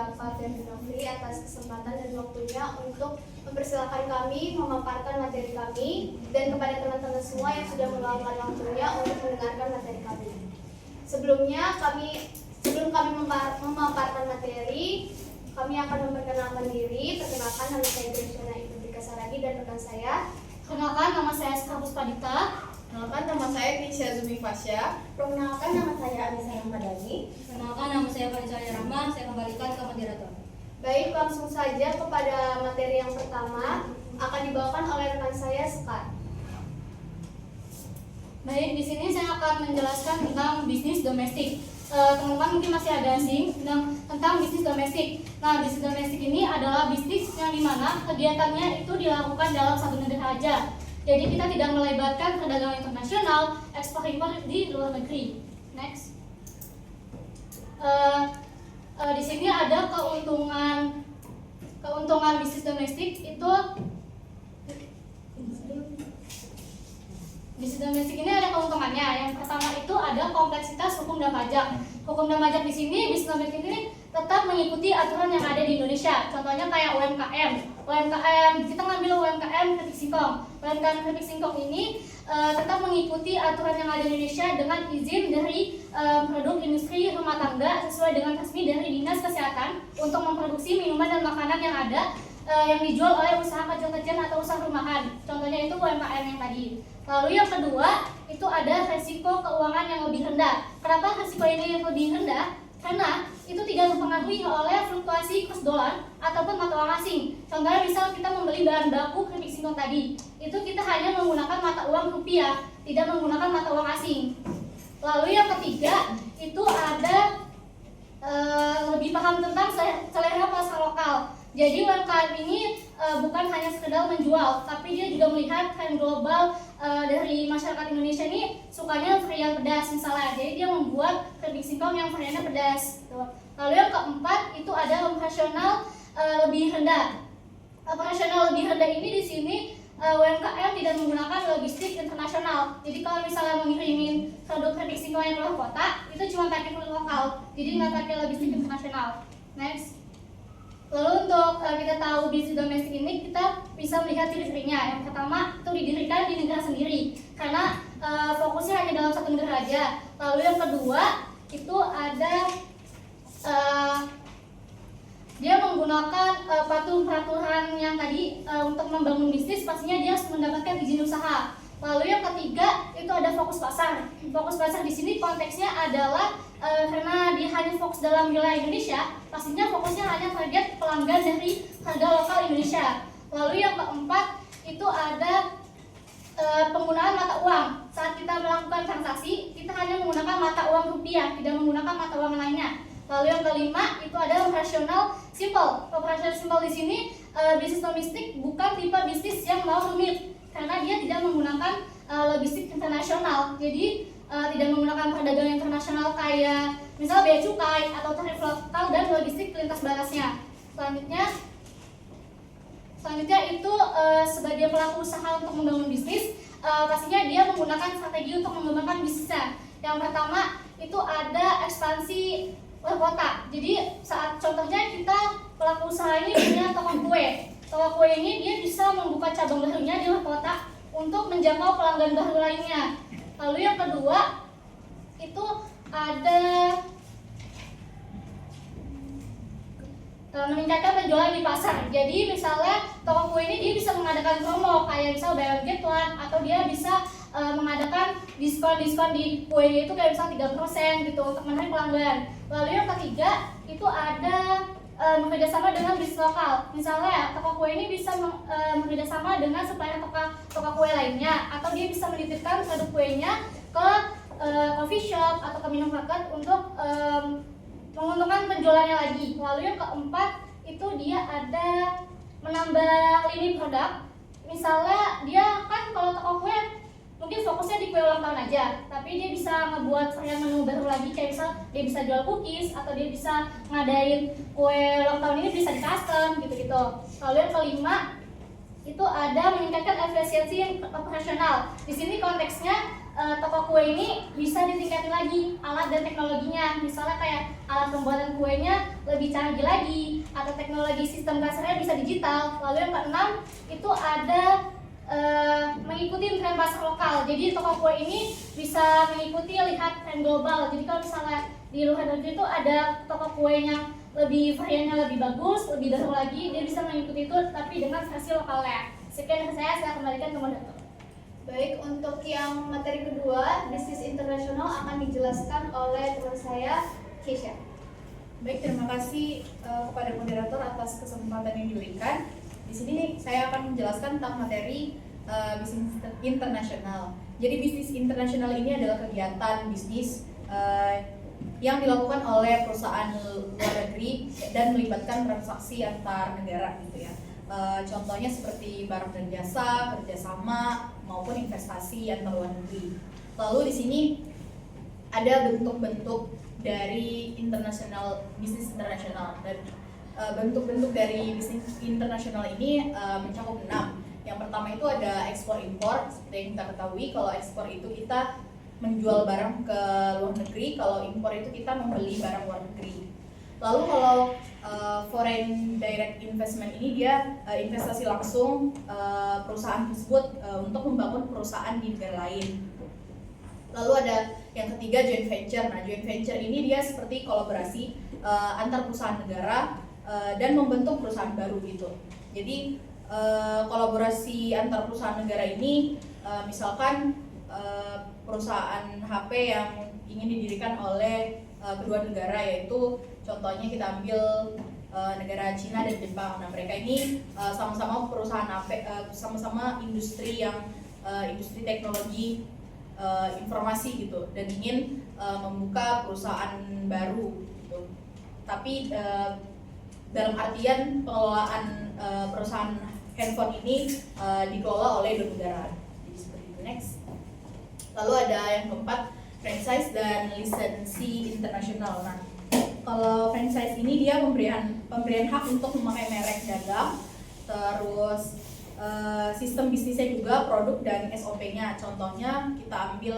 Bapak Febri Nofri atas kesempatan dan waktunya untuk mempersilahkan kami memaparkan materi kami, dan kepada teman-teman semua yang sudah meluangkan waktunya untuk mendengarkan materi kami. Sebelum kami memaparkan materi, kami akan memperkenalkan diri. Perkenalkan, nama saya Graciana Iputrika Saragi dan rekan saya. Kenalkan, nama saya Eskar Puspadita. Kenalkan, nama saya Nisha Zumi Fasya. Perkenalkan, nama saya Anissa Ramadhani. Kenalkan, nama saya Fadisa Rahman. Saya kembalikan ke moderator. Baik, langsung saja kepada materi yang pertama akan dibawakan oleh rekan saya, Sekar. Baik, di sini saya akan menjelaskan tentang bisnis domestik. Teman-teman mungkin masih ada asing tentang bisnis domestik. Nah, bisnis domestik ini adalah bisnis yang dimana kegiatannya itu dilakukan dalam satu negara aja. Jadi kita tidak melebarkan perdagangan internasional, ekspor impor di luar negeri. Next. Di sini ada keuntungan bisnis domestik itu. Bisnis domestik ini ada keuntungannya. Yang pertama itu ada kompleksitas hukum dan pajak. Hukum dan pajak di sini bisnis domestik ini tetap mengikuti aturan yang ada di Indonesia. Contohnya kayak UMKM. Kita ngambil UMKM keripik singkong. UMKM keripik singkong ini tetap mengikuti aturan yang ada di Indonesia dengan izin dari produk industri rumah tangga sesuai dengan resmi dari Dinas Kesehatan untuk memproduksi minuman dan makanan yang ada yang dijual oleh usaha kecil-kecilan atau usaha rumahan. Contohnya itu UMKM yang tadi. Lalu yang kedua, itu ada resiko keuangan yang lebih rendah. Kenapa resiko ini lebih rendah? Karena itu tidak dipengaruhi oleh fluktuasi kurs dolar ataupun mata uang asing. Contohnya misal kita membeli bahan baku keripik singkong tadi, itu kita hanya menggunakan mata uang rupiah, tidak menggunakan mata uang asing. Lalu yang ketiga, itu ada lebih paham tentang selera pasar lokal. Jadi UMKM ini bukan hanya sekedar menjual, tapi dia juga melihat tren global dari masyarakat Indonesia ini sukanya varian pedas misalnya. Jadi dia membuat keripik singkong yang variannya pedas. Lalu yang keempat itu ada operasional lebih rendah. Operasional lebih rendah ini di sini UMKM tidak menggunakan logistik internasional. Jadi kalau misalnya mengirimin produk keripik singkong yang keluar kota, itu cuma pakai produk lokal. Jadi nggak pakai logistik internasional. Next. Lalu untuk kita tahu bisnis domestik ini, kita bisa melihat ciri-cirinya. Yang pertama itu didirikan di negara sendiri karena fokusnya hanya dalam satu negara aja. Lalu yang kedua itu ada dia menggunakan peraturan yang tadi untuk membangun bisnis, pastinya dia harus mendapatkan izin usaha. Lalu yang ketiga itu ada fokus pasar. Fokus pasar di sini konteksnya adalah karena dia hanya fokus dalam wilayah Indonesia, pastinya fokusnya hanya target pelanggan dari harga lokal Indonesia. Lalu yang keempat itu ada penggunaan mata uang. Saat kita melakukan transaksi, kita hanya menggunakan mata uang rupiah, tidak menggunakan mata uang lainnya. Lalu yang kelima itu ada operasional simple. Operasional simple di sini bisnis domestik bukan tipe bisnis yang mau rumit karena dia tidak menggunakan logistik internasional. Jadi tidak menggunakan perdagangan internasional kayak misal bea cukai atau tarif lokal dan logistik lintas batasnya. Selanjutnya itu sebagai pelaku usaha untuk membangun bisnis, pastinya dia menggunakan strategi untuk mengembangkan bisnisnya. Yang pertama itu ada ekspansi luar kota. Jadi saat contohnya kita pelaku usaha ini punya toko kue. Toko kue ini dia bisa membuka cabang barunya di luar kota untuk menjangkau pelanggan baru lainnya. Lalu yang kedua itu ada meningkatkan penjualan di pasar. Jadi misalnya toko kue ini dia bisa mengadakan promo kayak misal buy one get one, atau dia bisa mengadakan diskon di kuenya itu kayak misal 3% gitu untuk menarik pelanggan. Lalu yang ketiga itu ada bekerjasama dengan bisnis lokal. Misalnya toko kue ini bisa bekerjasama dengan supplier toko kue lainnya, atau dia bisa menitipkan produk kuenya ke coffee shop atau ke minimarket untuk menguntungkan penjualannya lagi. Lalu yang keempat itu dia ada menambah lini produk. Misalnya dia kan kalau toko kue mungkin fokusnya di kue ulang tahun aja, tapi dia bisa ngebuat varian menu baru lagi, kayak misal dia bisa jual cookies atau dia bisa ngadain kue ulang tahun ini bisa di custom gitu-gitu. Lalu yang kelima itu ada meningkatkan efisiensi operasional. Di sini konteksnya toko kue ini bisa ditingkatin lagi alat dan teknologinya. Misalnya kayak alat pembuatan kuenya lebih canggih lagi, atau teknologi sistem kasarnya bisa digital. Lalu yang keenam itu ada mengikuti tren pasar lokal. Jadi toko kue ini bisa mengikuti lihat tren global. Jadi kalau misalnya di luar negeri itu ada toko kue yang lebih variannya lebih bagus, lebih dahulu lagi, dia bisa mengikuti itu tapi dengan versi lokalnya. Sekian dari saya kembalikan ke moderator. Baik, untuk yang materi kedua, bisnis internasional akan dijelaskan oleh teman saya, Keisha. Baik, terima kasih kepada moderator atas kesempatan yang diberikan. Di sini saya akan menjelaskan tentang materi bisnis internasional. Jadi bisnis internasional ini adalah kegiatan bisnis yang dilakukan oleh perusahaan luar negeri dan melibatkan transaksi antar negara gitu ya. Contohnya seperti barang dan jasa, kerjasama maupun investasi antar luar negeri. Lalu di sini ada bentuk-bentuk dari bisnis internasional, dan bentuk-bentuk dari bisnis internasional ini mencakup 6. Yang pertama itu ada ekspor impor. Seperti yang kita ketahui, kalau ekspor itu kita menjual barang ke luar negeri, kalau impor itu kita membeli barang luar negeri. Lalu kalau foreign direct investment ini dia investasi langsung perusahaan tersebut untuk membangun perusahaan di negara lain. Lalu ada yang ketiga, joint venture. Nah, joint venture ini dia seperti kolaborasi antar perusahaan negara dan membentuk perusahaan baru gitu. Jadi kolaborasi antar perusahaan negara ini misalkan perusahaan HP yang ingin didirikan oleh kedua negara, yaitu contohnya kita ambil negara Cina dan Jepang. Nah, mereka ini sama-sama perusahaan HP, sama-sama industri yang industri teknologi informasi gitu, dan ingin membuka perusahaan baru gitu. Tapi dalam artian pengelolaan perusahaan handphone ini dikelola oleh dua negara. Jadi seperti itu. Next. Lalu ada yang keempat, franchise dan lisensi internasional. Nah, kalau franchise ini dia pemberian hak untuk memakai merek dagang, terus sistem bisnisnya juga, produk dan SOP-nya. Contohnya kita ambil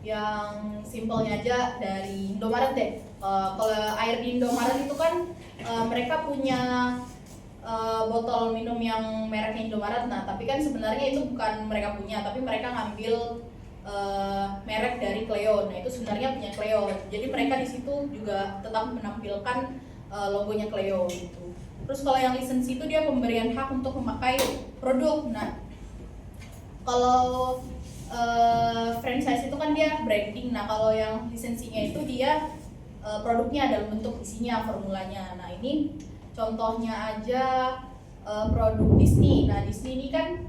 yang simpelnya aja dari Indomaret deh. Kalau air di Indomaret itu kan mereka punya botol minum yang mereknya Indomaret. Nah, tapi kan sebenarnya itu bukan mereka punya, tapi mereka ngambil merek dari Cleo. Nah, itu sebenarnya punya Cleo. Jadi mereka di situ juga tetap menampilkan logonya Cleo gitu. Terus kalau yang lisensi itu dia pemberian hak untuk memakai produk. Nah, kalau franchise itu kan dia branding. Nah, kalau yang lisensinya itu dia produknya dalam bentuk isinya, formulanya. Nah, ini contohnya aja produk Disney. Nah, Disney ini kan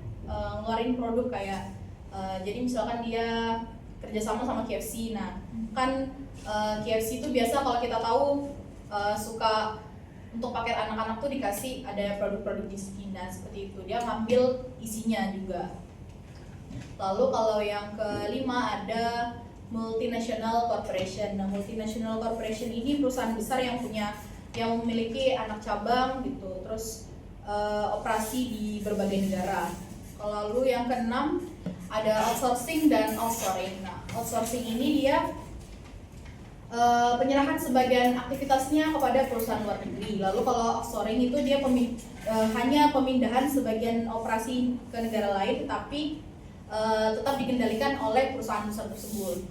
ngeluarin produk kayak jadi misalkan dia kerjasama sama KFC. Nah, kan KFC itu biasa kalau kita tahu suka untuk paket anak-anak tuh dikasih ada produk-produk Disney. Nah, seperti itu, dia ngambil isinya juga. Lalu kalau yang kelima ada multinational corporation. Nah, multinational corporation ini perusahaan besar yang memiliki anak cabang gitu, terus operasi di berbagai negara. Lalu yang keenam ada outsourcing dan offshoring. Nah, outsourcing ini dia penyerahan sebagian aktivitasnya kepada perusahaan luar negeri. Lalu kalau offshoring itu dia hanya pemindahan sebagian operasi ke negara lain, tetapi tetap dikendalikan oleh perusahaan besar tersebut.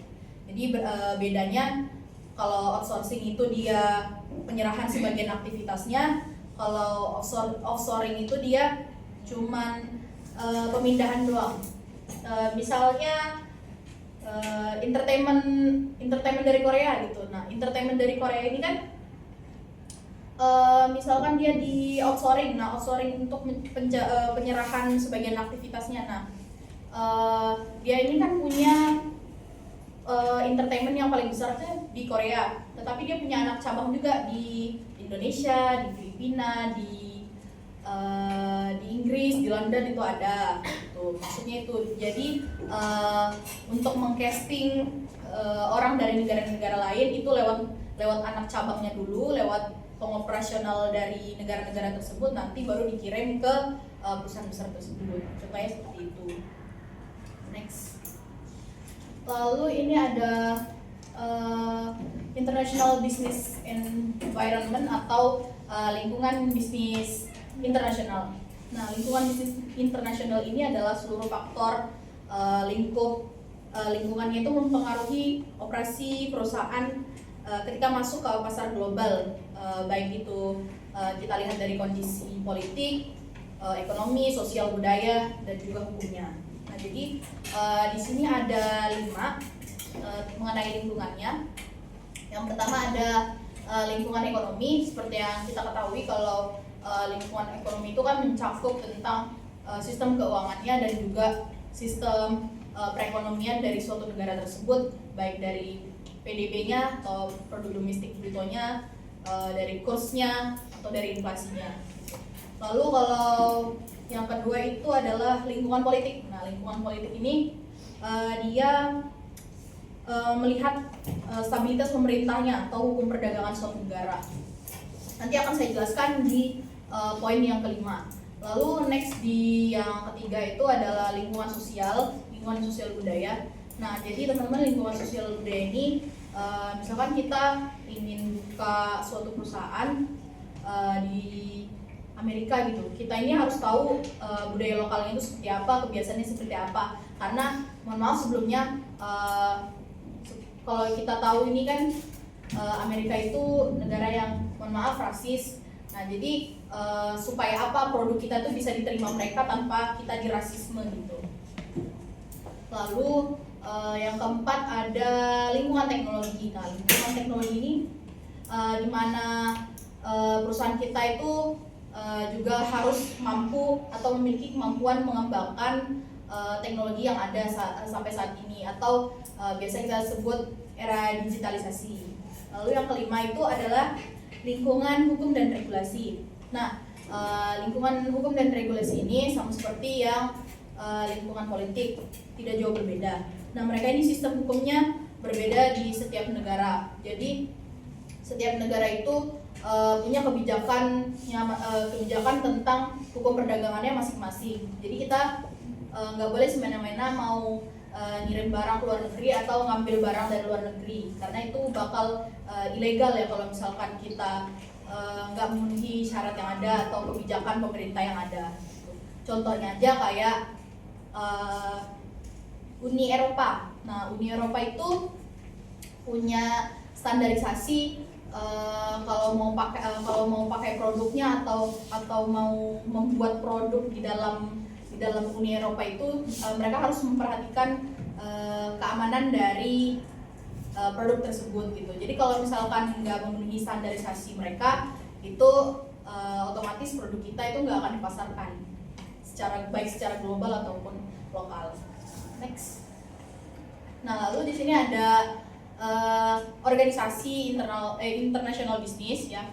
Jadi bedanya kalau outsourcing itu dia penyerahan sebagian aktivitasnya, kalau offshoring itu dia cuman pemindahan doang. Misalnya entertainment dari Korea gitu. Nah, entertainment dari Korea ini kan misalkan dia di outsourcing. Nah, outsourcing untuk penyerahan sebagian aktivitasnya. Nah, dia ini kan punya entertainment yang paling besar tuh di Korea, tetapi dia punya anak cabang juga di Indonesia, di Filipina, di Inggris, di London itu ada. Tuh, maksudnya itu. Jadi untuk mengcasting orang dari negara-negara lain itu lewat anak cabangnya dulu, lewat pengoperasional dari negara-negara tersebut, nanti baru dikirim ke perusahaan besar tersebut. Contohnya seperti itu. Next. Lalu ini ada International Business Environment atau lingkungan bisnis internasional. Nah, lingkungan bisnis internasional ini adalah seluruh faktor lingkungannya itu mempengaruhi operasi perusahaan ketika masuk ke pasar global, baik itu kita lihat dari kondisi politik, ekonomi, sosial, budaya, dan juga hukumnya. Nah, jadi di sini ada 5 mengenai lingkungannya. Yang pertama ada lingkungan ekonomi. Seperti yang kita ketahui kalau lingkungan ekonomi itu kan mencakup tentang sistem keuangannya dan juga sistem perekonomian dari suatu negara tersebut, baik dari PDB-nya atau produk domestik brutonya, dari kursnya atau dari inflasinya. Lalu kalau yang kedua itu adalah lingkungan politik. Nah, lingkungan politik ini dia melihat stabilitas pemerintahnya atau hukum perdagangan suatu negara. Nanti akan saya jelaskan di poin yang kelima. Lalu next di yang ketiga itu adalah lingkungan sosial budaya. Nah, jadi teman-teman, lingkungan sosial budaya ini misalkan kita ingin buka suatu perusahaan di Amerika gitu, kita ini harus tahu budaya lokalnya itu seperti apa, kebiasaannya seperti apa. Karena mohon maaf sebelumnya, kalau kita tahu ini kan Amerika itu negara yang mohon maaf rasis. Nah, jadi supaya apa produk kita tuh bisa diterima mereka tanpa kita dirasisme gitu. Lalu yang keempat ada lingkungan teknologi. Nah, lingkungan teknologi ini di mana perusahaan kita itu juga harus mampu atau memiliki kemampuan mengembangkan teknologi yang ada sampai saat ini, atau biasa kita sebut era digitalisasi. Lalu yang kelima itu adalah lingkungan hukum dan regulasi. Nah, lingkungan hukum dan regulasi ini sama seperti yang lingkungan politik, tidak jauh berbeda. Nah, mereka ini sistem hukumnya berbeda di setiap negara. Jadi setiap negara itu punya kebijakan tentang hukum perdagangannya masing-masing. Jadi kita nggak boleh semena-mena mau ngirim barang ke luar negeri atau ngambil barang dari luar negeri, karena itu bakal ilegal ya kalau misalkan kita nggak memenuhi syarat yang ada atau kebijakan pemerintah yang ada. Contohnya aja kayak Uni Eropa. Nah, Uni Eropa itu punya standarisasi kalau mau pakai produknya atau mau membuat produk di dalam Uni Eropa itu mereka harus memperhatikan keamanan dari produk tersebut gitu. Jadi kalau misalkan nggak memenuhi standarisasi mereka itu otomatis produk kita itu nggak akan dipasarkan baik secara global ataupun lokal. Next. Nah, lalu di sini ada organisasi international business ya.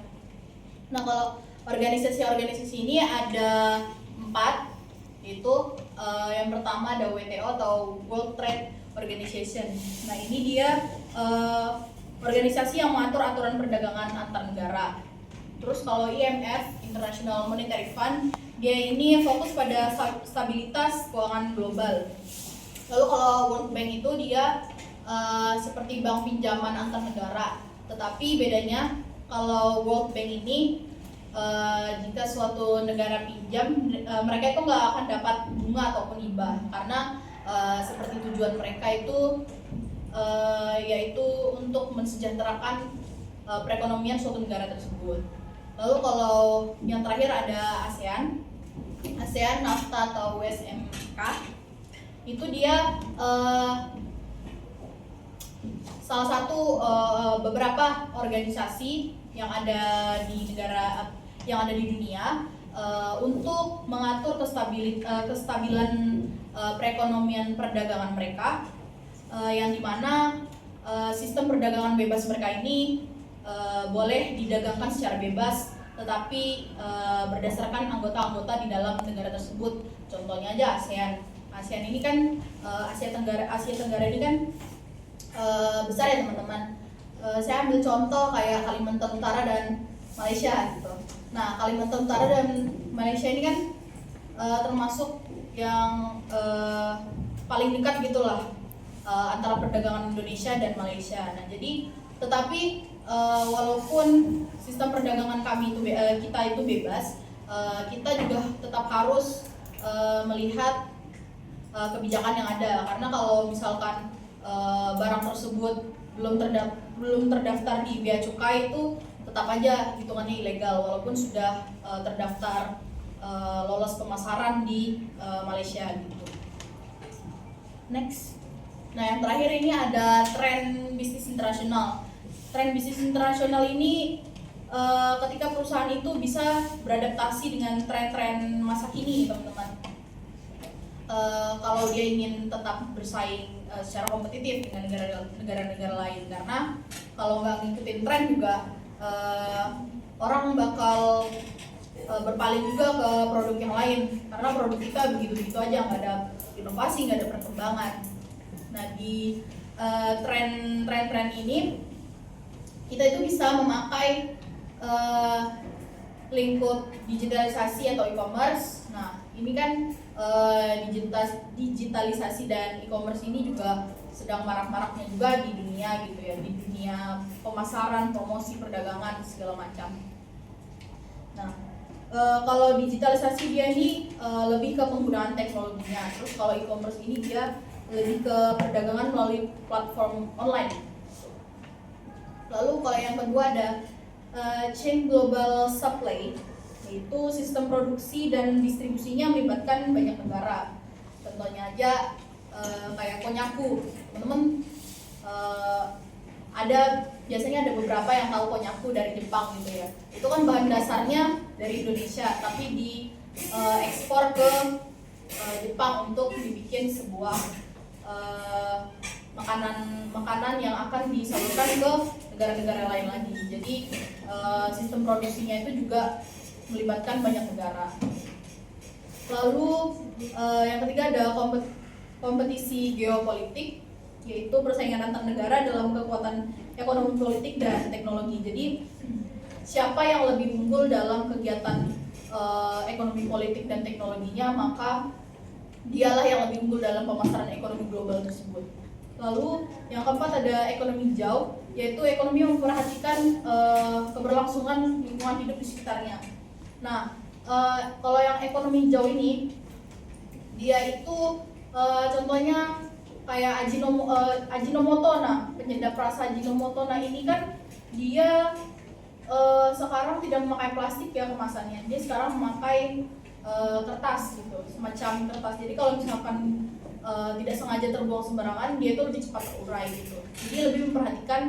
Nah, kalau organisasi ini ada 4, yaitu yang pertama ada WTO atau World Trade Organization. Nah, ini dia organisasi yang mengatur aturan perdagangan antar negara. Terus kalau IMF, International Monetary Fund, dia ini fokus pada stabilitas keuangan global. Lalu kalau World Bank itu dia seperti bank pinjaman antar negara, tetapi bedanya kalau World Bank ini jika suatu negara pinjam, mereka itu nggak akan dapat bunga ataupun hibah, karena seperti tujuan mereka itu yaitu untuk mensejahterakan perekonomian suatu negara tersebut. Lalu kalau yang terakhir ada ASEAN, NAFTA atau USMK, itu dia salah satu beberapa organisasi yang ada di dunia untuk mengatur kestabilan perekonomian perdagangan mereka, yang dimana sistem perdagangan bebas mereka ini boleh didagangkan secara bebas, tetapi berdasarkan anggota-anggota di dalam negara tersebut. Contohnya aja ASEAN ini kan Asia Tenggara ini kan besar ya teman-teman. Saya ambil contoh kayak Kalimantan Utara dan Malaysia gitu. Nah, Kalimantan Utara dan Malaysia ini kan termasuk yang paling dekat gitulah antara perdagangan Indonesia dan Malaysia. Nah, jadi tetapi walaupun sistem perdagangan kami itu kita itu bebas, kita juga tetap harus melihat kebijakan yang ada, karena kalau misalkan barang tersebut belum terdaftar di bea cukai itu tetap aja hitungannya ilegal walaupun sudah terdaftar lolos pemasaran di Malaysia gitu. Next. Nah, yang terakhir ini ada tren bisnis internasional. Tren bisnis internasional ini ketika perusahaan itu bisa beradaptasi dengan tren-tren masa kini, teman-teman. Kalau dia ingin tetap bersaing secara kompetitif dengan negara-negara lain, karena kalau nggak ngikutin tren juga orang bakal berpaling juga ke produk yang lain, karena produk kita begitu-begitu aja, nggak ada inovasi, nggak ada perkembangan. Nah, di tren-tren ini kita itu bisa memakai lingkup digitalisasi atau e-commerce. Nah, ini kan digitalisasi dan e-commerce ini juga sedang marak-maraknya juga di dunia gitu ya, di dunia pemasaran, promosi, perdagangan segala macam. Nah, kalau digitalisasi dia ini lebih ke penggunaan teknologinya, terus kalau e-commerce ini dia lebih ke perdagangan melalui platform online. Lalu kalau yang kedua ada chain global supply, yaitu sistem produksi dan distribusinya melibatkan banyak negara. Contohnya aja kayak Konnyaku, teman-teman biasanya ada beberapa yang tahu Konnyaku dari Jepang gitu ya. Itu kan bahan dasarnya dari Indonesia, tapi ekspor ke Jepang untuk dibikin sebuah makanan yang akan disalurkan ke negara-negara lain lagi. Jadi sistem produksinya itu juga melibatkan banyak negara. Lalu yang ketiga ada kompetisi geopolitik, yaitu persaingan antar negara dalam kekuatan ekonomi, politik, dan teknologi. Jadi siapa yang lebih unggul dalam kegiatan ekonomi, politik, dan teknologinya, maka dialah yang lebih unggul dalam pemasaran ekonomi global tersebut. Lalu yang keempat ada ekonomi hijau, yaitu ekonomi yang memperhatikan keberlangsungan lingkungan hidup di sekitarnya. Nah, kalau yang ekonomi hijau ini, dia itu contohnya kayak Ajinomoto. Nah, penyedap rasa Ajinomoto ini kan dia sekarang tidak memakai plastik ya kemasannya, dia sekarang memakai kertas gitu, semacam kertas. Jadi kalau misalkan tidak sengaja terbuang sembarangan, dia itu lebih cepat terurai gitu. Jadi lebih memperhatikan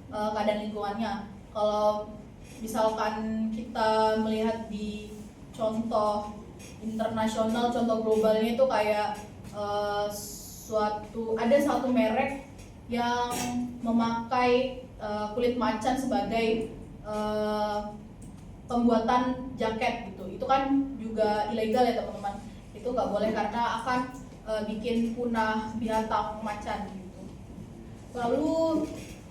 keadaan lingkungannya. Kalau misalkan kita melihat di contoh internasional, contoh globalnya itu kayak ada satu merek yang memakai kulit macan sebagai pembuatan jaket gitu. Itu kan juga ilegal ya teman-teman. Itu nggak boleh karena akan bikin punah binatang macan gitu. Lalu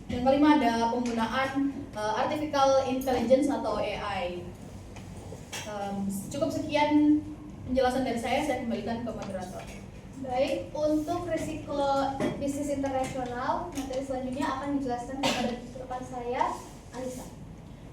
yang kelima ada penggunaan artificial intelligence atau AI. Cukup sekian penjelasan dari saya kembalikan ke moderator. Baik, untuk risiko bisnis internasional, materi selanjutnya akan dijelaskan kepada rekan saya, Anissa.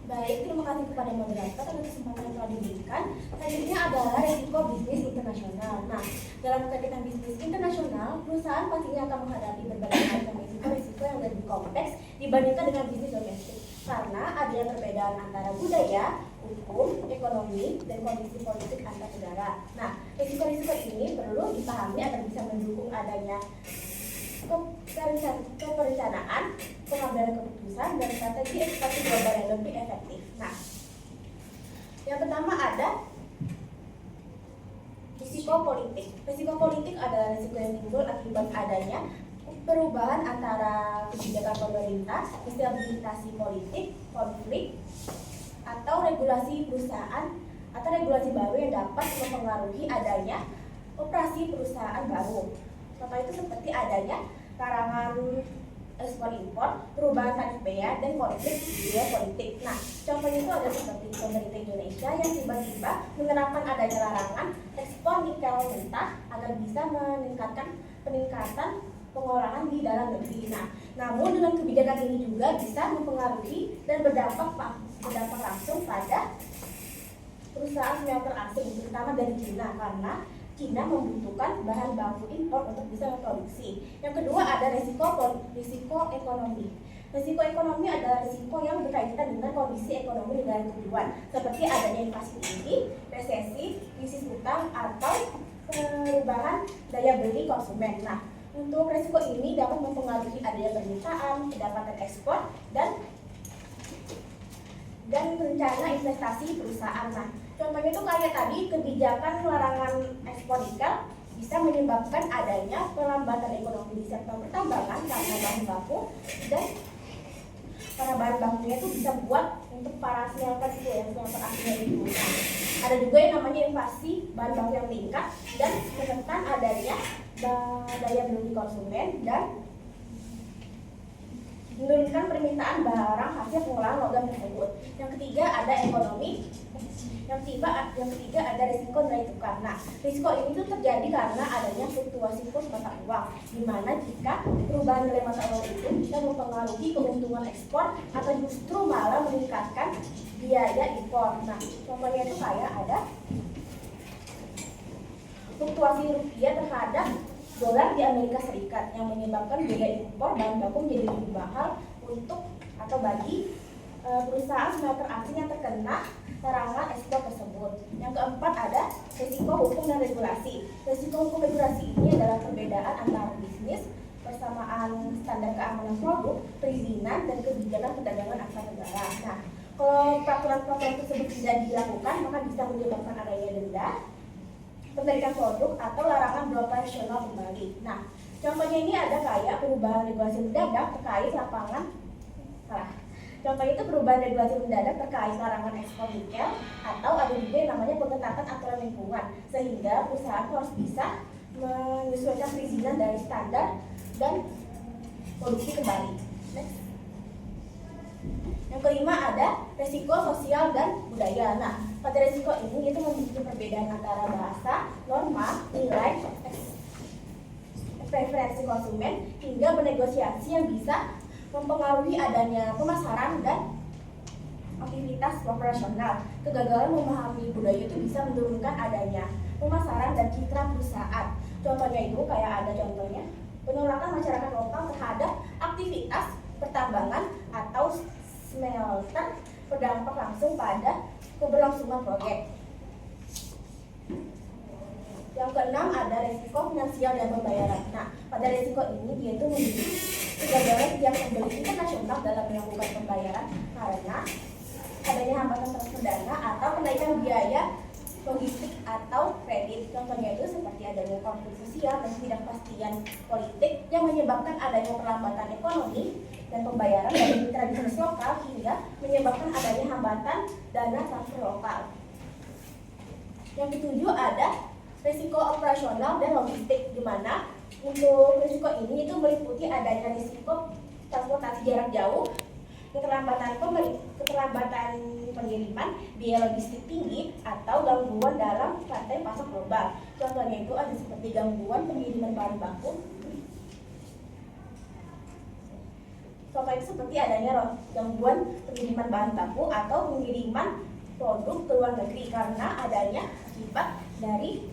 Baik, terima kasih kepada moderator atas kesempatan yang telah diberikan. Selanjutnya adalah risiko bisnis internasional. Nah, dalam kegiatan bisnis internasional, perusahaan pastinya akan menghadapi berbagai macam risiko yang lebih kompleks dibandingkan dengan bisnis domestik. Karena adanya perbedaan antara budaya, hukum, ekonomi, dan kondisi politik antar negara. Nah, risiko-risiko ini perlu dipahami agar bisa mendukung adanya keperencanaan, pengambilan keputusan, dan strategi ekspansi global yang lebih efektif. Nah, yang pertama ada risiko politik. Risiko politik adalah risiko yang timbul akibat adanya perubahan antara kebijakan pemerintah, instabilitas politik, konflik, atau regulasi perusahaan atau regulasi baru yang dapat mempengaruhi adanya operasi perusahaan baru. Contoh itu seperti adanya larangan ekspor impor, perubahan tarif bea, dan konflik geopolitik. Nah, contohnya itu ada seperti pemerintah Indonesia yang tiba-tiba menerapkan adanya larangan ekspor nikel mentah agar bisa meningkatkan peningkatan pengolahan di dalam negeri. Nah, namun dengan kebijakan ini juga bisa mempengaruhi dan berdampak langsung pada perusahaan smelter asing, terutama dari Cina, karena Cina membutuhkan bahan baku impor untuk bisa memproduksi. Yang kedua ada risiko ekonomi. Risiko ekonomi adalah risiko yang berkaitan dengan kondisi ekonomi negara tujuan, seperti adanya inflasi tinggi, resesi, krisis utang, atau perubahan daya beli konsumen. Nah, untuk risiko ini dapat mempengaruhi adanya permintaan, pendapatan ekspor, dan rencana investasi perusahaan. Nah, contohnya itu kayak tadi kebijakan larangan ekspor nikel bisa menyebabkan adanya perlambatan ekonomi di sektor pertambangan karena bahan baku, dan para bahan bakunya itu bisa buat untuk para smelter itu yang smelter aslinya itu. Nah, ada juga yang namanya inflasi bahan baku yang meningkat dan menekan adanya daya beli konsumen dan menurunkan permintaan barang hasil pengolahan logam tersebut. Yang ketiga ada ekonomi. Yang ketiga ada risiko nilai tukar. Nah, risiko ini tuh terjadi karena adanya fluktuasi kurs mata uang, di mana jika perubahan nilai mata uang itu bisa mempengaruhi keuntungan ekspor atau justru malah meningkatkan biaya impor. Nah, contohnya itu kayak ada fluktuasi rupiah terhadap dolar di Amerika Serikat yang menyebabkan biaya impor bahan baku menjadi lebih mahal untuk atau bagi perusahaan smelter asing yang terkena larangan ekspor tersebut. Yang keempat ada risiko hukum dan regulasi. Risiko hukum regulasi ini adalah perbedaan antara bisnis, persamaan standar keamanan produk, perizinan, dan kebijakan perdagangan antar negara. Nah, kalau peraturan-peraturan tersebut tidak dilakukan, maka bisa menyebabkan adanya denda, penarikan produk, atau larangan beroperasional kembali. Nah, contohnya ini ada kayak perubahan regulasi mendadak terkait Contohnya itu perubahan regulasi mendadak terkait larangan ekspor nikel, atau ada juga yang namanya pengetatan aturan lingkungan, sehingga perusahaan harus bisa menyesuaikan perizinan dari standar dan produksi kembali. Next. Yang kelima ada resiko sosial dan budaya. Nah, pada resiko ini itu memiliki perbedaan antara bahasa, norma, nilai, preferensi konsumen, hingga bernegosiasi yang bisa mempengaruhi adanya pemasaran dan aktivitas operasional. Kegagalan memahami budaya itu bisa menurunkan adanya pemasaran dan citra perusahaan. Contohnya itu kayak ada contohnya penolakan masyarakat lokal terhadap aktivitas pertambangan atau smelter berdampak langsung pada keberlangsungan proyek. Yang keenam ada resiko finansial dan pembayaran. Nah, pada resiko ini dia itu memiliki kegagalan pihak pembeli internasional dalam melakukan pembayaran karena adanya hambatan transfer dana atau kenaikan biaya logistik atau kredit. Contohnya itu seperti adanya konflik sosial dan ketidakpastian politik yang menyebabkan adanya perlambatan ekonomi dan pembayaran dari mitra bisnis lokal hingga menyebabkan adanya hambatan dana transfer lokal. Yang ketujuh ada risiko operasional dan logistik, di mana untuk risiko ini itu meliputi adanya risiko transportasi jarak jauh, keterlambatan pengiriman, biaya logistik tinggi, atau gangguan dalam rantai pasok global. Contohnya itu ada seperti gangguan pengiriman bahan baku. Contoh itu seperti adanya gangguan pengiriman bahan baku atau pengiriman produk ke luar negeri karena adanya akibat dari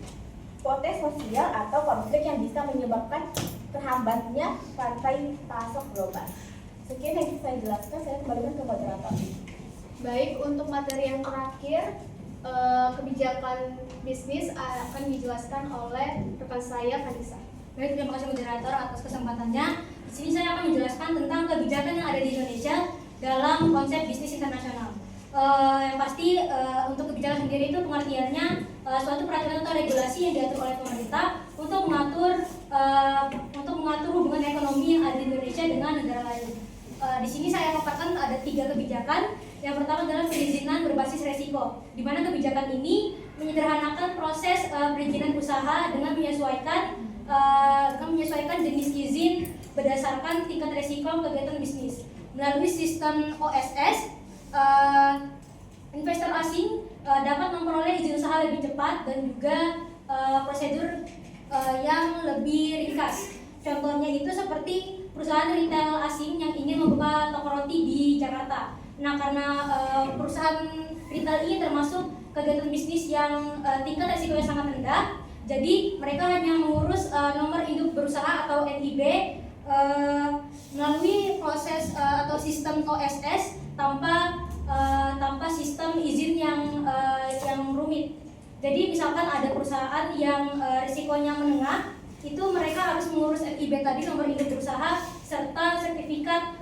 protes sosial atau konflik yang bisa menyebabkan terhambatnya rantai pasok global. Sekian yang saya jelaskan, saya kembalikan ke moderator. Baik, untuk materi yang terakhir, kebijakan bisnis akan dijelaskan oleh rekan saya, Kanisa. Baik, terima kasih moderator atas kesempatannya. Di sini saya akan menjelaskan tentang kebijakan yang ada di Indonesia dalam konsep bisnis internasional. Yang pasti untuk kebijakan sendiri itu pengertiannya suatu peraturan atau regulasi yang diatur oleh pemerintah untuk mengatur hubungan ekonomi yang ada di Indonesia dengan negara lain. Di sini saya paparkan ada 3 kebijakan. Yang pertama adalah perizinan berbasis resiko, di mana kebijakan ini menyederhanakan proses perizinan usaha dengan menyesuaikan jenis izin berdasarkan tingkat resiko kegiatan bisnis. Melalui sistem OSS, investor asing dapat memperoleh izin usaha lebih cepat dan juga prosedur yang lebih ringkas. Contohnya itu seperti perusahaan retail asing yang ingin membuka toko roti di Jakarta. Nah, karena perusahaan retail ini termasuk kegiatan bisnis yang tingkat risikonya sangat rendah, jadi mereka hanya mengurus nomor induk berusaha atau NIB melalui proses atau sistem OSS tanpa sistem izin yang rumit. Jadi misalkan ada perusahaan yang risikonya menengah, itu mereka harus mengurus NIB tadi, nomor induk berusaha, serta sertifikat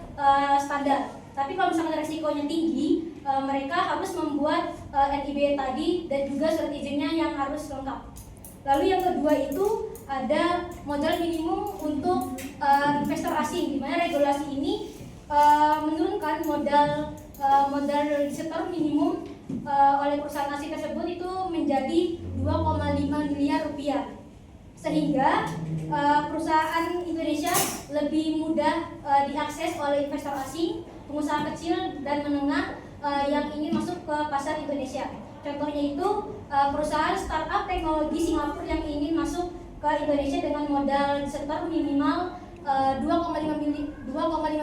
standar. Tapi kalau misalkan risikonya tinggi, mereka harus membuat NIB tadi dan juga surat izinnya yang harus lengkap. Lalu yang kedua itu ada modal minimum untuk investor asing, di mana regulasi ini menurunkan modal setor minimum oleh perusahaan asing tersebut itu menjadi 2,5 miliar rupiah. Sehingga perusahaan Indonesia lebih mudah diakses oleh investor asing, pengusaha kecil dan menengah yang ingin masuk ke pasar Indonesia. Contohnya itu perusahaan startup teknologi Singapura yang ingin masuk ke Indonesia dengan modal setor minimal 2,5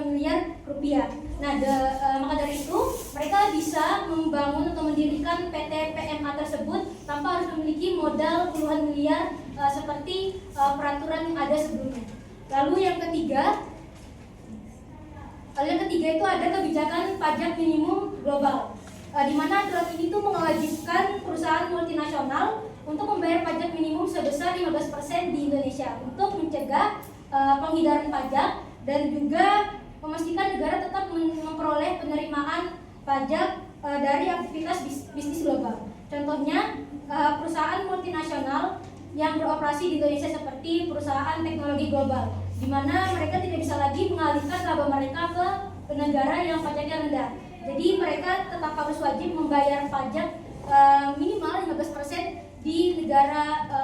miliar rupiah. Nah, maka dari itu mereka bisa membangun atau mendirikan PT PMA tersebut tanpa harus memiliki modal puluhan miliar seperti peraturan yang ada sebelumnya. Lalu yang ketiga itu ada kebijakan pajak minimum global, di mana aturan ini tuh mewajibkan perusahaan multinasional untuk membayar pajak minimum sebesar 15% di Indonesia untuk mencegah penghindaran pajak dan juga memastikan negara tetap memperoleh penerimaan pajak dari aktivitas bisnis global. Contohnya perusahaan multinasional yang beroperasi di Indonesia seperti perusahaan teknologi global, di mana mereka tidak bisa lagi mengalihkan laba mereka ke negara yang pajaknya rendah. Jadi mereka tetap harus wajib membayar pajak minimal 15% di negara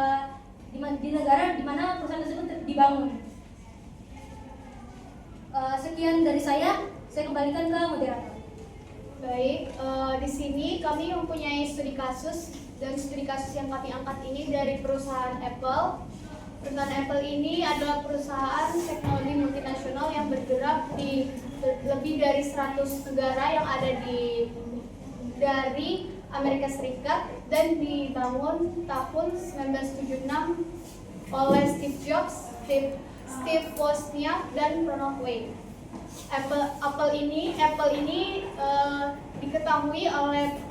di mana perusahaan tersebut dibangun. Sekian dari saya kembalikan ke moderator. Baik, di sini kami mempunyai studi kasus, dan studi kasus yang kami angkat ini dari perusahaan Apple. Perusahaan Apple ini adalah perusahaan teknologi multinasional yang bergerak di lebih dari 100 negara yang ada dari Amerika Serikat dan dibangun tahun 1976 oleh Steve Jobs, Steve Wozniak, dan Ronald Wayne. Apple ini diketahui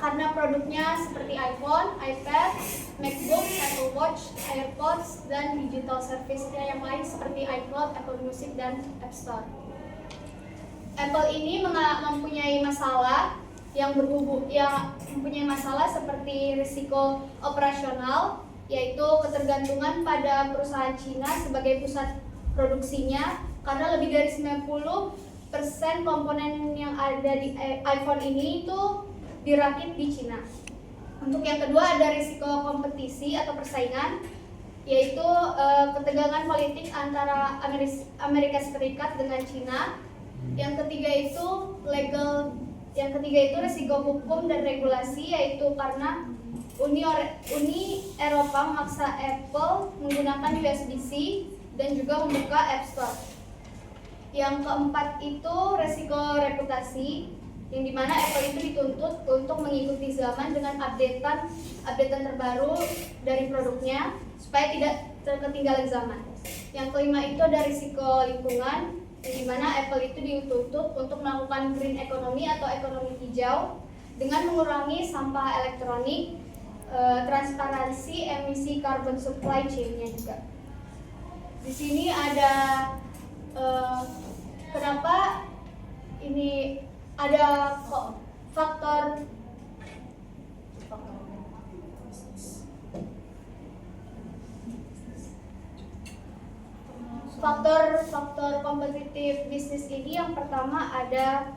karena produknya seperti iPhone, iPad, MacBook, Apple Watch, AirPods, dan digital service-nya yang lain seperti iCloud, Apple Music, dan App Store. Apple ini mempunyai masalah mempunyai masalah seperti risiko operasional, yaitu ketergantungan pada perusahaan Cina sebagai pusat produksinya, karena lebih dari 90% komponen yang ada di iPhone ini itu dirakit di Cina. Untuk yang kedua ada risiko kompetisi atau persaingan, yaitu ketegangan politik antara Amerika Serikat dengan Cina. Yang ketiga itu risiko hukum dan regulasi, yaitu karena Uni Eropa memaksa Apple menggunakan USB-C dan juga membuka App Store. Yang keempat itu resiko reputasi, yang dimana Apple itu dituntut untuk mengikuti zaman dengan updatean terbaru dari produknya supaya tidak ketinggalan zaman. Yang kelima itu ada risiko lingkungan, yang dimana Apple itu dituntut untuk melakukan green economy atau ekonomi hijau dengan mengurangi sampah elektronik, transparansi emisi carbon supply chain-nya juga. Di sini ada kenapa ini ada faktor kompetitif bisnis ini. Yang pertama ada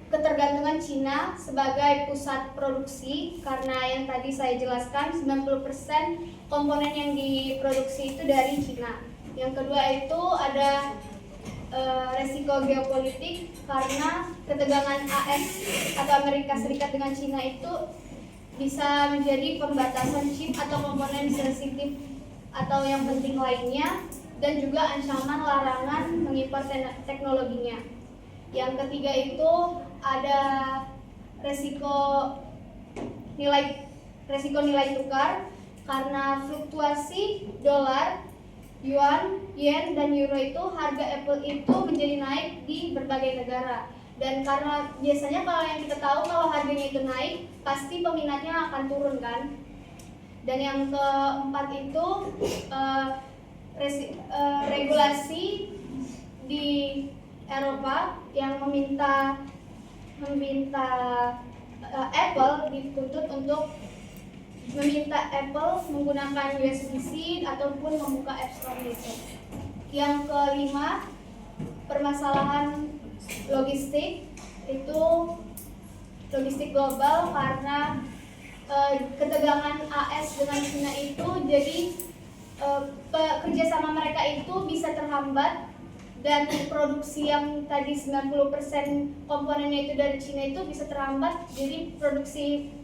ketergantungan Cina sebagai pusat produksi, karena yang tadi saya jelaskan 90% komponen yang diproduksi itu dari Cina. Yang kedua itu ada resiko geopolitik, karena ketegangan AS atau Amerika Serikat dengan Cina itu bisa menjadi pembatasan chip atau komponen sensitif atau yang penting lainnya, dan juga ancaman larangan mengimpor teknologinya. Yang ketiga itu ada resiko nilai tukar karena fluktuasi dolar, yuan, yen, dan euro itu harga Apple itu menjadi naik di berbagai negara. Dan karena biasanya kalau yang kita tahu kalau harganya itu naik, pasti peminatnya akan turun kan. Dan yang keempat itu regulasi di Eropa yang meminta Apple dituntut untuk meminta Apple menggunakan USB-C ataupun membuka App Store itu. Yang kelima, permasalahan logistik itu logistik global karena ketegangan AS dengan China itu jadi kerjasama mereka itu bisa terhambat dan produksi yang tadi 90% komponennya itu dari China itu bisa terhambat, jadi produksi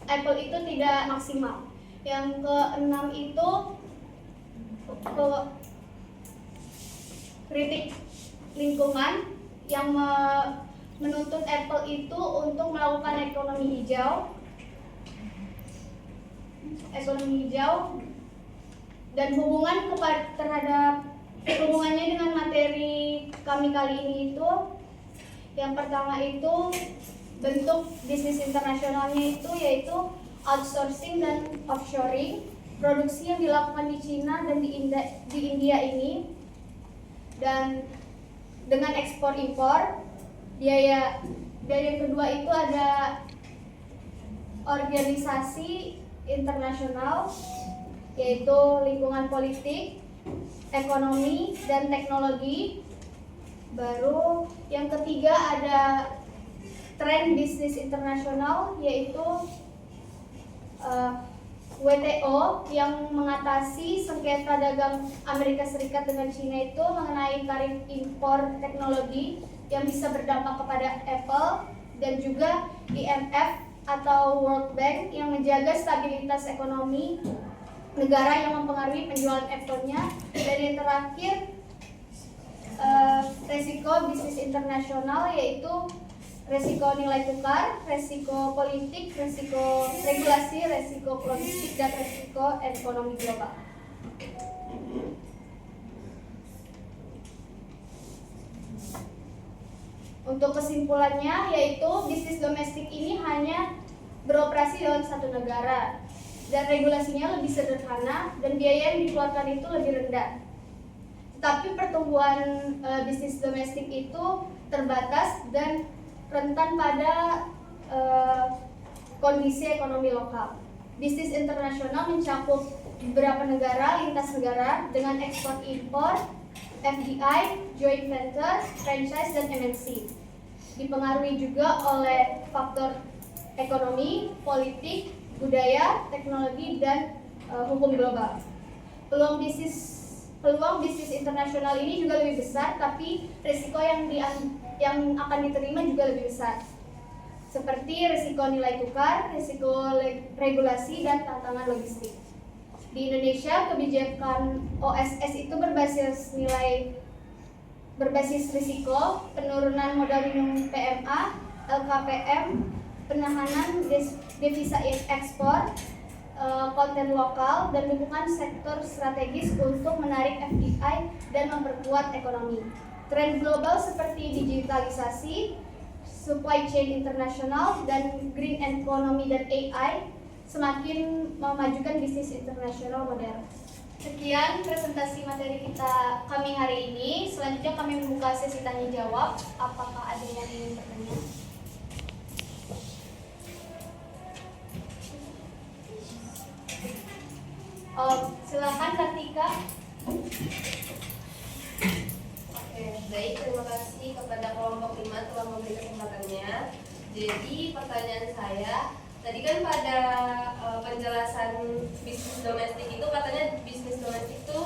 Apple itu tidak maksimal. Yang keenam itu kritik lingkungan yang menuntut Apple itu untuk melakukan ekonomi hijau dan hubungannya dengan materi kami kali ini itu yang pertama itu bentuk bisnis internasionalnya itu yaitu outsourcing dan offshoring, produksi yang dilakukan di China dan di India ini, dan dengan ekspor impor. Biaya yang kedua itu ada organisasi internasional yaitu lingkungan politik, ekonomi, dan teknologi. Baru yang ketiga ada tren bisnis internasional yaitu WTO yang mengatasi sengketa dagang Amerika Serikat dengan China itu mengenai tarif impor teknologi yang bisa berdampak kepada Apple, dan juga IMF atau World Bank yang menjaga stabilitas ekonomi negara yang mempengaruhi penjualan Apple-nya. Dan yang terakhir resiko bisnis internasional yaitu resiko nilai tukar, resiko politik, resiko regulasi, resiko logistik, dan resiko ekonomi global. Untuk kesimpulannya yaitu bisnis domestik ini hanya beroperasi dalam satu negara dan regulasinya lebih sederhana dan biaya yang dikeluarkan itu lebih rendah. Tetapi pertumbuhan bisnis domestik itu terbatas dan rentan pada kondisi ekonomi lokal. Bisnis internasional mencakup beberapa negara, lintas negara dengan ekspor impor, FDI, joint venture, franchise, dan MNC. Dipengaruhi juga oleh faktor ekonomi, politik, budaya, teknologi, dan hukum global. Peluang bisnis internasional ini juga lebih besar, tapi risiko yang akan diterima juga lebih besar, seperti risiko nilai tukar, risiko regulasi, dan tantangan logistik. Di Indonesia, kebijakan OSS itu berbasis risiko, penurunan modal minimum PMA, LKPM, penahanan devisa ekspor, konten lokal, dan dukungan sektor strategis untuk menarik FDI dan memperkuat ekonomi. Tren global seperti digitalisasi, supply chain internasional, dan green economy dan AI semakin memajukan bisnis internasional modern. Sekian presentasi materi kami hari ini. Selanjutnya kami membuka sesi tanya jawab. Apakah ada yang ingin bertanya? Silakan Kartika. Oke, baik, terima kasih kepada kelompok 5 telah memberi kesempatannya. Jadi pertanyaan saya, tadi kan pada penjelasan bisnis domestik itu katanya bisnis domestik itu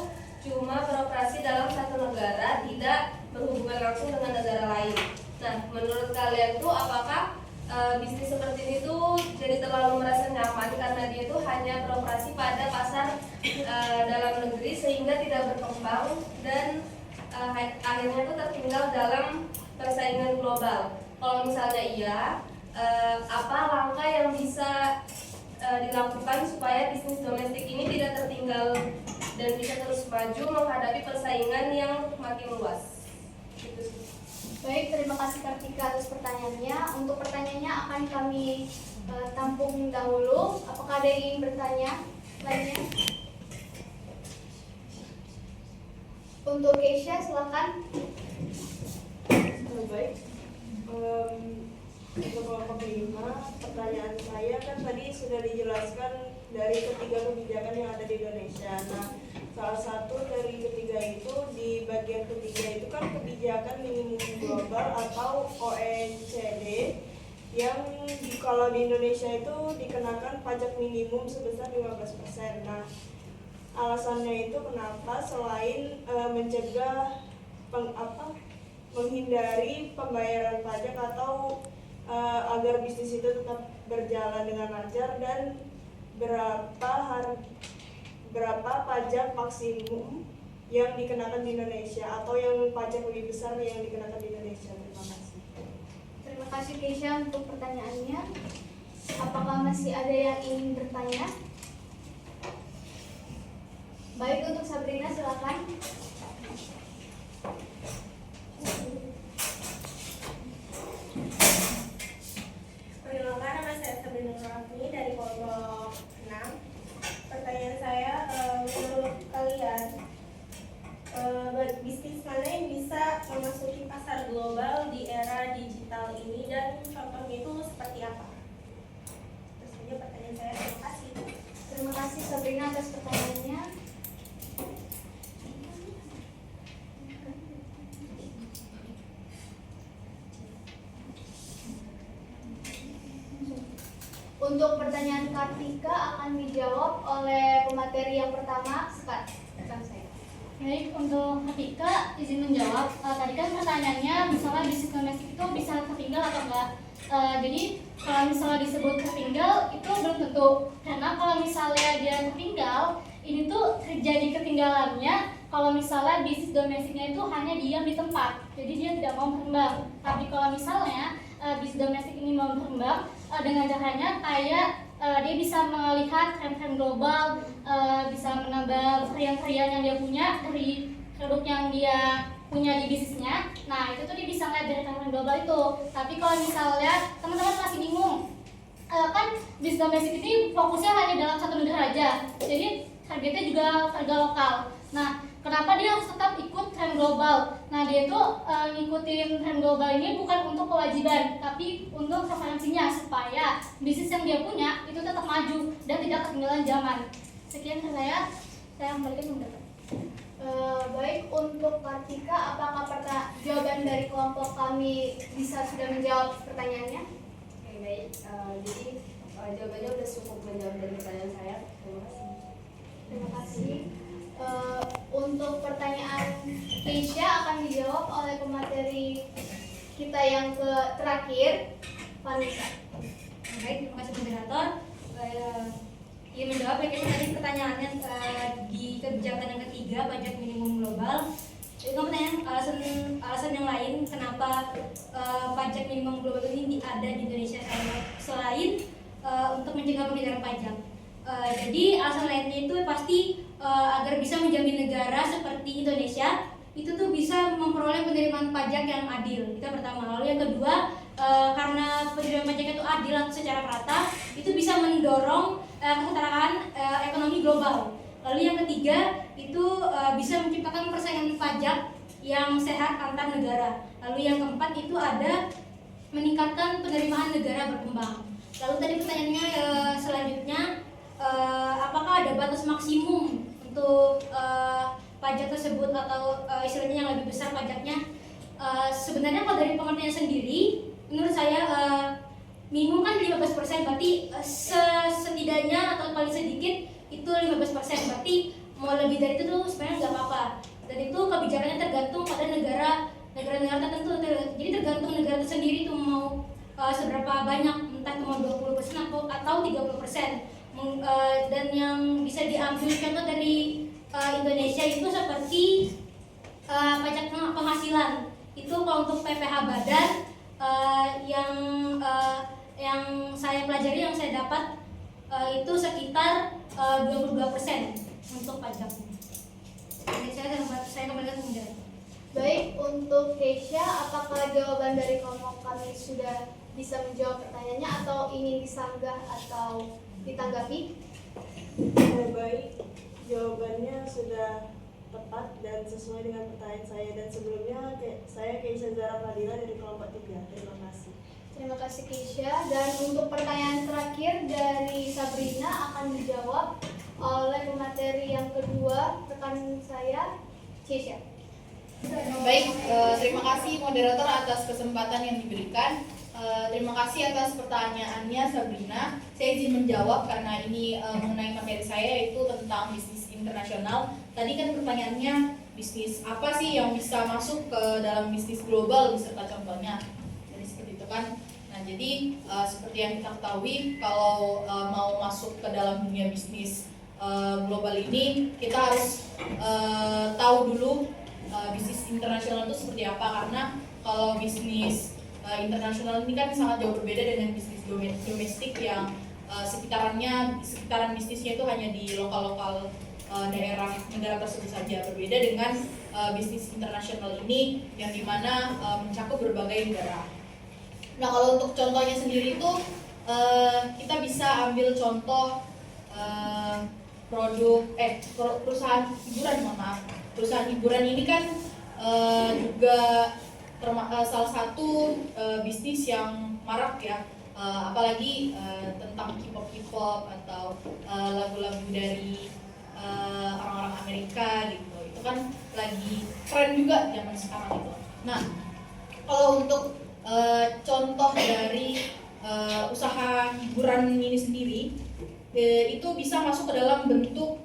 cuma beroperasi dalam satu negara, tidak berhubungan langsung dengan negara lain. Nah, menurut kalian tuh apakah bisnis seperti ini tuh jadi terlalu merasa nyaman karena dia tuh hanya beroperasi pada pasar dalam negeri sehingga tidak berkembang dan akhirnya tuh tertinggal dalam persaingan global. Kalau misalnya iya, apa langkah yang bisa dilakukan supaya bisnis domestik ini tidak tertinggal dan bisa terus maju menghadapi persaingan yang makin luas? Gitu sih. Baik, terima kasih Kartika atas pertanyaannya. Untuk pertanyaannya akan kami tampung dahulu. Apakah ada yang ingin bertanya lainnya? Untuk Keisha, silakan. Baik, untuk kelompok 5, pertanyaan saya kan tadi sudah dijelaskan dari ketiga kebijakan yang ada di Indonesia. Nah, salah satu dari ketiga itu, di bagian ketiga itu kan kebijakan minimum global atau OECD yang kalau di Indonesia itu dikenakan pajak minimum sebesar 15%. Nah, alasannya itu kenapa selain mencegah menghindari pembayaran pajak atau agar bisnis itu tetap berjalan dengan lancar, dan berapa pajak maksimum yang dikenakan di Indonesia atau yang pajak lebih besar yang dikenakan di Indonesia. Terima kasih. Terima kasih Keisha untuk pertanyaannya. Apakah masih ada yang ingin bertanya? Baik, untuk Sabrina silakan. Perkenalkan, nama saya Sabrina Nurafni dari kelompok 6. Pertanyaan saya, menurut kalian bisnis mana yang bisa memasuki pasar global di era digital ini dan contohnya itu seperti apa? Itu saja pertanyaan saya. Terima kasih. Terima kasih Sabrina atas pertanyaannya. Untuk pertanyaan Kartika akan dijawab oleh pemateri yang pertama, rekan saya. Baik, untuk Kartika izin menjawab. Tadi kan pertanyaannya misalnya bisnis domestik itu bisa tertinggal atau enggak. Jadi kalau misalnya disebut tertinggal itu belum tentu, karena kalau misalnya dia tertinggal, ini tuh terjadi ketinggalannya kalau misalnya bisnis domestiknya itu hanya diam di tempat, jadi dia tidak mau berkembang. Tapi kalau misalnya bisnis domestik ini mau berkembang dengan caranya kayak dia bisa melihat tren-tren global, bisa menambah varian-varian yang dia punya dari produk yang dia punya di bisnisnya. Nah, itu tuh dia bisa lihat dari tren global itu. Tapi kalau misalnya teman-teman masih bingung, kan bisnis domestik ini fokusnya hanya dalam satu negara aja, jadi targetnya juga harga lokal. Nah, kenapa dia harus tetap ikut tren global? Nah, dia tuh ngikutin tren global ini bukan untuk kewajiban, tapi untuk referensinya supaya bisnis yang dia punya itu tetap maju dan tidak ketinggalan zaman. Sekian dari saya kembalikan mendapat. Baik, untuk Kartika, apakah jawaban dari kelompok kami bisa sudah menjawab pertanyaannya? Oke, baik. Jadi jawabannya sudah cukup menjawab dari pertanyaan saya. Terima kasih. Terima kasih. Untuk pertanyaan Keisha akan dijawab oleh pemateri kita yang terakhir, Vanessa. Baik, terima kasih moderator. Ingin menjawab bagaimana tadi pertanyaannya di kebijakan yang ketiga, pajak minimum global. Itu pertanyaan alasan yang lain kenapa pajak minimum global ini ada di Indonesia selain untuk mencegah pengejaran pajak. Jadi alasan lainnya itu pasti agar bisa menjamin negara seperti Indonesia itu tuh bisa memperoleh penerimaan pajak yang adil. Itu yang pertama. Lalu yang kedua, karena penerimaan pajak itu adil atau secara merata, itu bisa mendorong kesetaraan ekonomi global. Lalu yang ketiga, itu bisa menciptakan persaingan pajak yang sehat antar negara. Lalu yang keempat itu ada meningkatkan penerimaan negara berkembang. Lalu tadi pertanyaannya selanjutnya, apakah ada batas maksimum untuk pajak tersebut atau istilahnya yang lebih besar pajaknya? Sebenarnya kalau dari pengertian sendiri, menurut saya minimum kan 15%, berarti setidaknya atau paling sedikit itu 15%, berarti mau lebih dari itu tuh sebenarnya nggak apa-apa. Dan itu kebijakannya tergantung pada negara tertentu, jadi tergantung negara itu sendiri tuh mau seberapa banyak, entah cuma 20% atau 30%. Dan yang bisa diambil contoh dari Indonesia itu seperti pajak penghasilan. Itu kalau untuk PPh badan yang saya pelajari, yang saya dapat itu sekitar 22% untuk pajaknya. Jadi saya kembalikan ke moderator. Baik, untuk Keisha, apakah jawaban dari kelompok kami sudah bisa menjawab pertanyaannya atau ingin disanggah atau ditanggapi? Baik, jawabannya sudah tepat dan sesuai dengan pertanyaan saya. Dan sebelumnya saya Keisha Zara Fadila dari kelompok 3. Terima kasih. Terima kasih Keisha. Dan untuk pertanyaan terakhir dari Sabrina akan dijawab oleh pemateri yang kedua, rekan saya, Keisha. Baik, terima kasih moderator atas kesempatan yang diberikan. Terima kasih atas pertanyaannya Sabrina. Saya izin menjawab karena ini mengenai materi saya, yaitu tentang bisnis internasional. Tadi kan pertanyaannya bisnis apa sih yang bisa masuk ke dalam bisnis global beserta contohnya. Jadi seperti itu kan. Nah, jadi seperti yang kita ketahui, kalau mau masuk ke dalam dunia bisnis global ini, kita harus tahu dulu bisnis internasional itu seperti apa, karena kalau bisnis internasional ini kan sangat jauh berbeda dengan bisnis domestik yang sekitaran bisnisnya itu hanya di lokal daerah negara tersebut saja. Berbeda dengan bisnis internasional ini yang dimana mencakup berbagai negara. Nah, kalau untuk contohnya sendiri itu kita bisa ambil contoh perusahaan hiburan, perusahaan hiburan ini kan juga salah satu bisnis yang marak ya, apalagi tentang K-pop atau lagu-lagu dari orang-orang Amerika gitu, itu kan lagi tren juga zaman sekarang itu. Nah, kalau untuk contoh dari usaha hiburan ini sendiri, itu bisa masuk ke dalam bentuk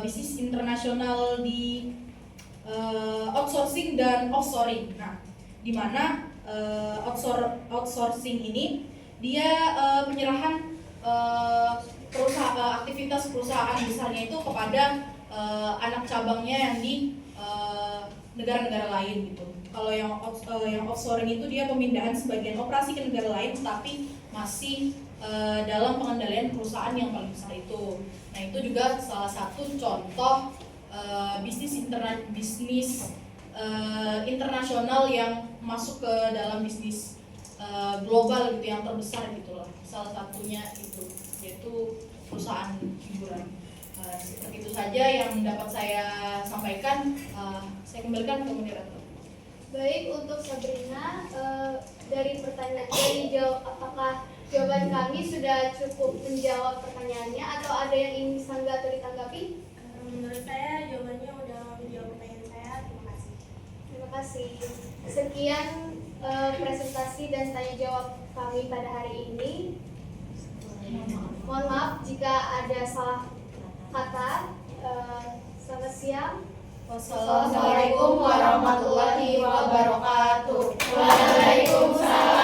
bisnis internasional di outsourcing dan offshoring. Nah, di mana outsourcing ini dia penyerahan aktivitas perusahaan besarnya itu kepada anak cabangnya yang di negara-negara lain gitu. Kalau yang offshoring itu dia pemindahan sebagian operasi ke negara lain, tapi masih dalam pengendalian perusahaan yang paling besar itu. Nah, itu juga salah satu contoh bisnis internasional yang masuk ke dalam bisnis global gitu, yang terbesar gitu loh. Salah satunya itu yaitu perusahaan hiburan. Seperti itu saja yang dapat saya sampaikan. Saya kembalikan ke moderator. Baik, untuk Sabrina, apakah jawaban kami sudah cukup menjawab pertanyaannya atau ada yang ingin disanggah atau ditanggapi? Menurut saya jawabannya udah menjawab pertanyaan saya. Terima kasih. Terima kasih. Sekian presentasi dan tanya jawab kami pada hari ini. Mohon maaf jika ada salah kata. Selamat siang. Wassalamualaikum warahmatullahi wabarakatuh. Waalaikumsalam.